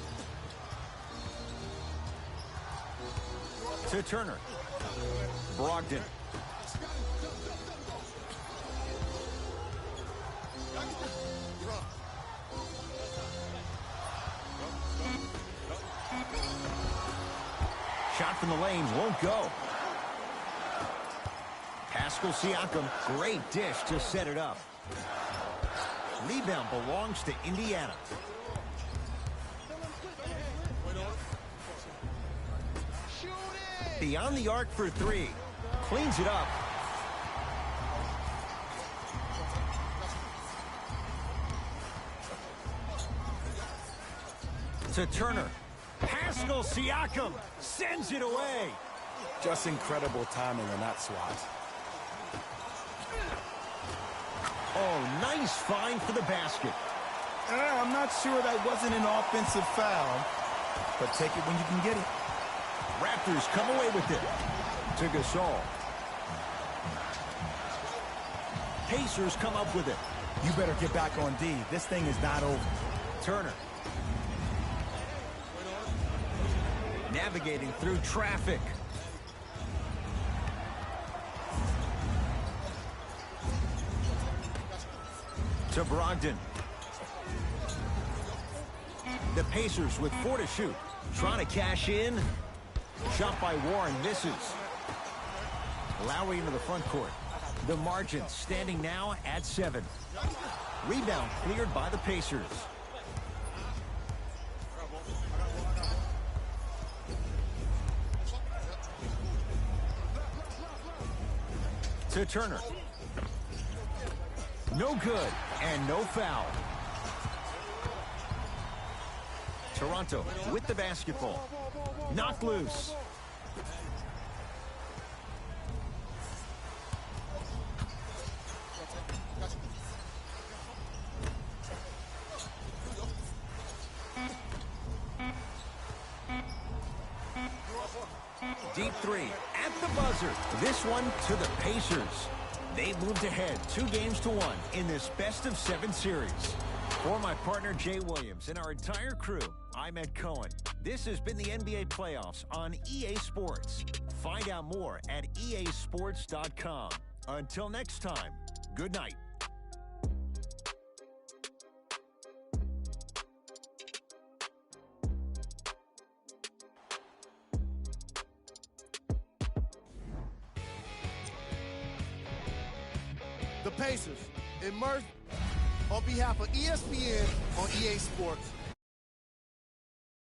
To Turner. Brogdon. Shot from the lane won't go. Pascal Siakam, great dish to set it up. Rebound belongs to Indiana. Beyond the arc for three. Cleans it up. To Turner. Pascal Siakam sends it away. Just incredible timing on that swat. Oh, nice find for the basket. I'm not sure that wasn't an offensive foul, but take it when you can get it. Raptors come away with it. To Gasol. Pacers come up with it. You better get back on D. This thing is not over. Turner. Navigating through traffic. To Brogdon. The Pacers with 4 to shoot. Trying to cash in. Shot by Warren misses. Lowry into the front court. The margin standing now at 7. Rebound cleared by the Pacers. To Turner. No good and no foul. Toronto with the basketball. Knocked loose. Deep three at the buzzer. This one to the Pacers. They've moved ahead 2-1 in this best-of-7 series. For my partner, Jay Williams, and our entire crew, I'm Ed Cohen. This has been the NBA Playoffs on EA Sports. Find out more at easports.com. Until next time, good night. The Pacers, immersed on behalf of ESPN on EA Sports.